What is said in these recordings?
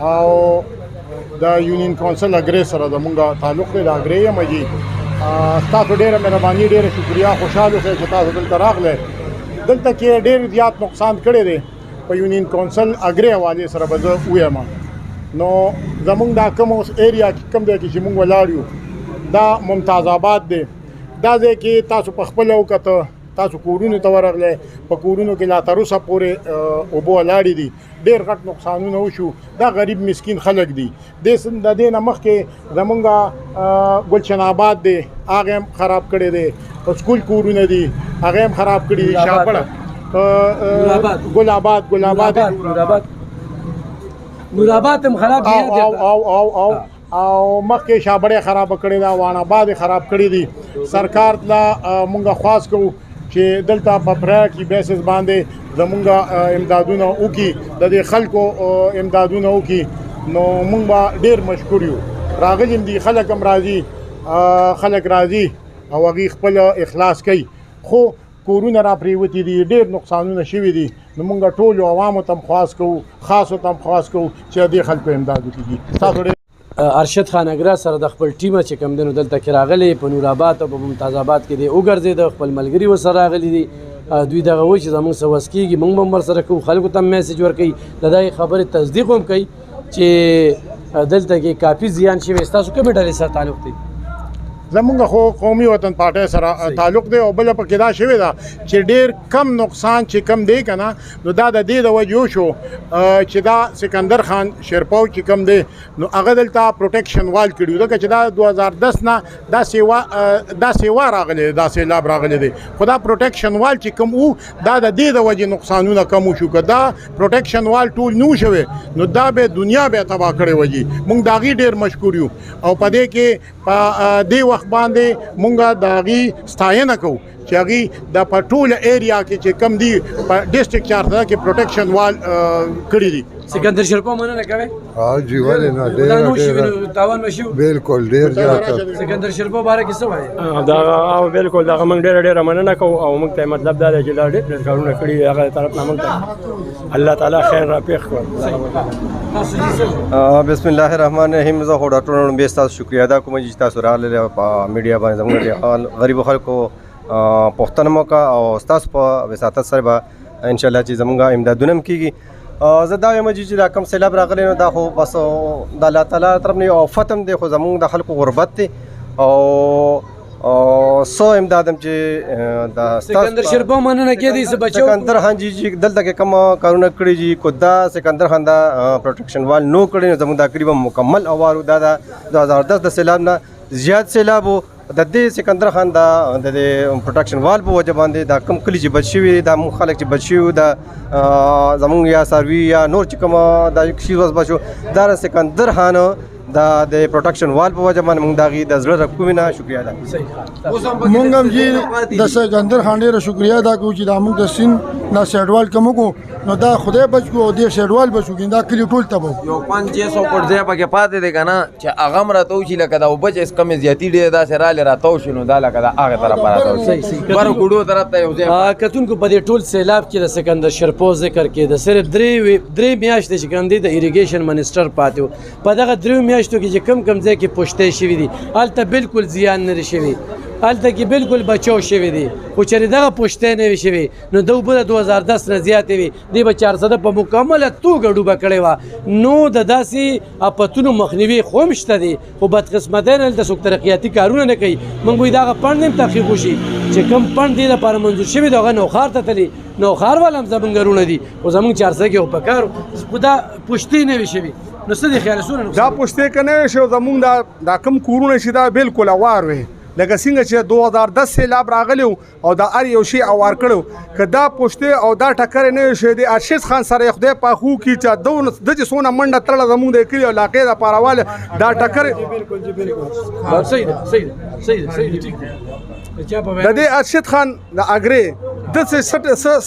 او د یونین کونسل اګری سره د مونږه تعلق دی د اګری یم جی تاسو ډیره مهرباني ډیره شکریا خوشاله اوسئ چې تاسو دلته راغلی دلته کې ډیر زیات نقصان کړی دی په یونین کونسل اګری حوالې سره به زه ووایم نو زمونږ دا کوم اوس ایریا کې کوم دی چې موږ ولاړ یو دا ممتاز آباد دی دا ځای کې تاسو په خپله وکته تاسو کورونو ته ورغلی په کورونو کې لا تر اوسه پورې اوبه ولاړې دي ډېر غټ نقصانونه وشو دا غریب مسکین خلک دي د دې نه مخکې زمونږ ګلشن آباد دی هغه هم خراب کړی دی په سکول کورونه دي هغه هم خراب کړي دي شاپړه ګل آباد نورآباد هم خراب دي او مخکې شابړې خراب کړې ده وان آباد خراب کړې دي سرکار لا مونږه خواست کوو چې دلته په پرایورټي بیسس باندې زمونږه امدادونه وکړي د دې خلکو امدادونه وکړي نو مونږ به ډېر مشکور یو راغلي دي خلک هم راځي او هغوی خپل اخلاص کوي خو کورونه را پریوتي دي ډېر نقصانونه شوي دي نو مونږ ټولو عوامو ته هم خواست کوو خاصو ته هم خواست کوو چې دې خلکو امداد وکړي تاسو ډېر ارشد خان اګرا سره د خپل ټیمه چې کم دنو دلته کې راغلی په نورآباد او په ممتاز آباد کې دی وګرځېد خپل ملګري ورسره راغلي دي دوی دغه وایي چې زموږ څه وس کېږي موږ به هم ورسره کوو خلکو ته هم میسیج ورکوي د دغې خبرې تصدیق هم کوي چې دلته کې کافي زیان شوی ستاسو کومې ډلې سره تعلق دی زمونږ خو قومي وطن پارټۍ سره تعلق دی او بله پکې دا شوې ده چې ډېر کم نقصان چې کم دی که نه نو دا د دې د وجې وشو چې دا سکندر خان شیرپاو چې کم دی نو هغه دلته پروټیکشن وال کړي ځکه چې دا 2010 نه دا سیوا راغلی دا سیلاب راغلی دی خو دا پروټیکشن وال چې کم وو دا د دې د وجې نقصانونه کم وشو که دا پروټیکشن وال ټول نه شوی نو دا به دنیا به تباه کړی وجې موږ د هغې ډېر مشکور یو او په دې کې په دې وخت باندې مونږه د هغې ستاینه کوو چې هغوی د په ټوله ایریا کې چې کم دي په ډسټرکټ چارسده کې پروټیکشن وال کړي دي سکندر شیرپاو مننه کوئ جی ولې نه ډېر تاوان وشي بالکل ډېر زیات سکندر شیرپاو باره کې څه وایي دا بالکل دغه موږ ډېره مننه کوو او موږ ته مطلب دا دی چې دا ډېر کارونه کړي دي هغه طرف نه موږ ته الله تعالی خیر را پېښ کړو بسم الله الرحمن الرحیم زه خو ډاکټر نړمبې ستاسو شکریه ادا کوم چې تاسو راغلي په میډیا باندې زموږ د غریبو خلکو پوښتنه مو وکړه او ستاسو په وساطت سره به انشاءالله چې زموږ امدادونه هم کېږي زه دا وایم چې دا کوم سیلاب راغلی نو دا خو بس د الله تعالی طرف نه یو آفت هم دی خو زموږ د خلکو غربت دی او څو امداد هم چې د سکندر شیرپاو مننه کېدی څه بچو سکندر خان جی دلته کې کوم کارونه کړي دي کو دا سکندر خان دا پروټیکشن وال نو کړی نو زموږ دا تقریبا مکمل اوارو دا 2010 د سیلاب نه زیات سیلاب د دې سکندر خان دا د پروټیکشن وال په وجه باندې دا کم کلی چې بچ شوي دا موږ خلک چې بچ شوي دا زموږ یا څاروي یا نور چې کوم دا شي وس بچو دا سکندر خان دا د پروټیکشن وال په وجه باندې موږ د هغې د زړه رکومې نه شکریه ادا کوو مونږ هم چې د سکندر خان ډېره شکریه ادا کوو چې دا موږ د سیند دا سیډوال کم وکړو نو دا خدای بچ کړو او دې سیډوال بچ کړو دا کلي ټول تباه یو 500 فوټ ځای پکې پاتې دی که نه چې هغه هم راته وشي لکه دا اوبه چې کمې زیاتي ډېرې داسې رالې راته وشي نو دا لکه د هغې طرفه راته وشي بر ګوډو طرف ته یو ځای کتونکو په دې ټول سیلاب کې د سکندر شیرپاو ذکر کې د صرف درې میاشتې چې کوم دی د ایریګیشن منسټر پاتې و په دغه دریو میاشتو کې چې کم ځای کې پوښتې شوي دي هلته بالکل زیان نه دی شوي هلته کې بالکل بچاو شوي دي خو چېرې دغه پوښتې نه وي شوي نو د اوبه د 2010 نه زیاتې وي دوی به 400 په مکمله توګه ډوبه کړې وه نو د داسې افتونو مخنیوي خو هم شته دي خو بدقسمتۍ نه هلته څوک ترقیاتي کارونه نه کوي موږ وایي دغه پڼد هم تحقیق وشي چې کوم پڼد دې لپاره منظور شوي دی هغه نوښار ته تلي نوښار والا هم زموږ رونه دي خو زموږ 400 کې خو پکار خو دا پوښتې نه وي شوي نو څه دي خیال سونه دا پوښتې که نه وي شوی زموږ دا کوم کورونه چې دا بالکل اوار وي لکه څنګه چې 2010 سیلاب راغلی او دا هر یو شی اوار کړی که دا پوښتې او دا ټکرې نه وي شوی د ارشد خان سره یې خدای پاک وکړي چې د چې څونه منډه تړله زموږ د کلي علاقې دپاره واله دا ټکرې د دې ارشد خان د اګرې داسې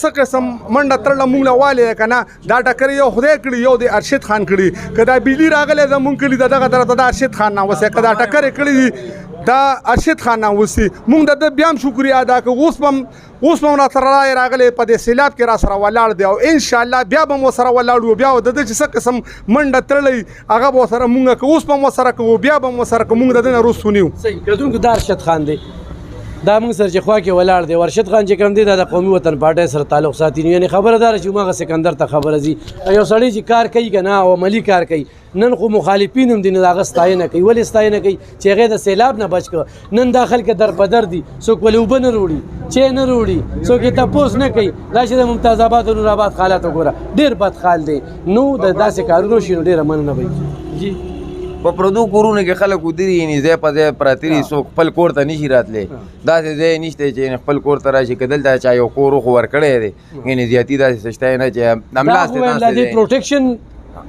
څه قسم منډه تړله موږ له والې که نه دا ټکرې یو خدای کړي یو د ارشد خان کړي که دا بجلي راغلی زموږ کلي د دغه طرف ته د ارشد خان نه وسې که دا ټکرې کړي دي دا ارشد خان ناوسی مونږ د بیا هم شکریا ادا کوو اوس هم را سره راغلی په دې سیلاب کې را سره ولاړ دی او ان شاء الله بیا به مو سره ولاړو بیا د چې څه قسم منډه تړلی هغه به سره مونږ کوو اوس به مو سره کوو بیا به مو سره کوو مونږ د دې روس ونیو صحیح کتونکو دا ارشد خان دی دا موږ سره چې خوا کې ولاړ دی ارشد خان چې کوم دی دا د قومي وطن پارټۍ سره تعلق ساتي یعنی خبره دار چې ماغه سکندر ته خبره زی یو سړی چې کار کوي کنه او عملی کار کوي نن خو مخالفین هم دي نه هغه ستاینه کوي ولې ستاینه کوي چې هغه د سیلاب نه بچ کړ نن داخل کې در په در دي څوک ولې وبنه وروړي چې نه وروړي څوک یې تاسو نه کوي دا چې د ممتاز آباد او نور آباد حالات وګوره ډیر بد حال دی نو د داسې کارونو شي ډیر مننه وي جی په پردو کورونو کې خلک ودري یعنی ځای په ځای پراته دي څوک خپل کور ته نشي راتلی داسې ځای نشته چې خپل کور ته راشي که دلته چا یو کور خو ورکړی دی یعنی زیاتي داسې څه شته نه چې املاس ته ناست دی پروټیکشن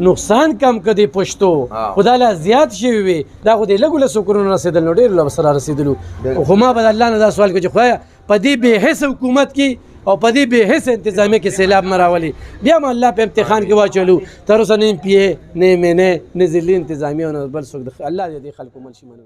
نقصان کم کدي پښتو خدای لا زیات شوی وي دا خو دې لګول سکرونه رسیدل نو ډیر سره رسیدلو خو ما به الله نه دا سوال کوي چې خدای په دې به حس حکومت کې او په دې به حس انتظامیه کې سیلاب مراولي بیا ما الله په امتحان کې واچولو تر اوسه نه پی نه مې نه نزلي انتظامیه او بل څوک الله دې خلکو منشي منو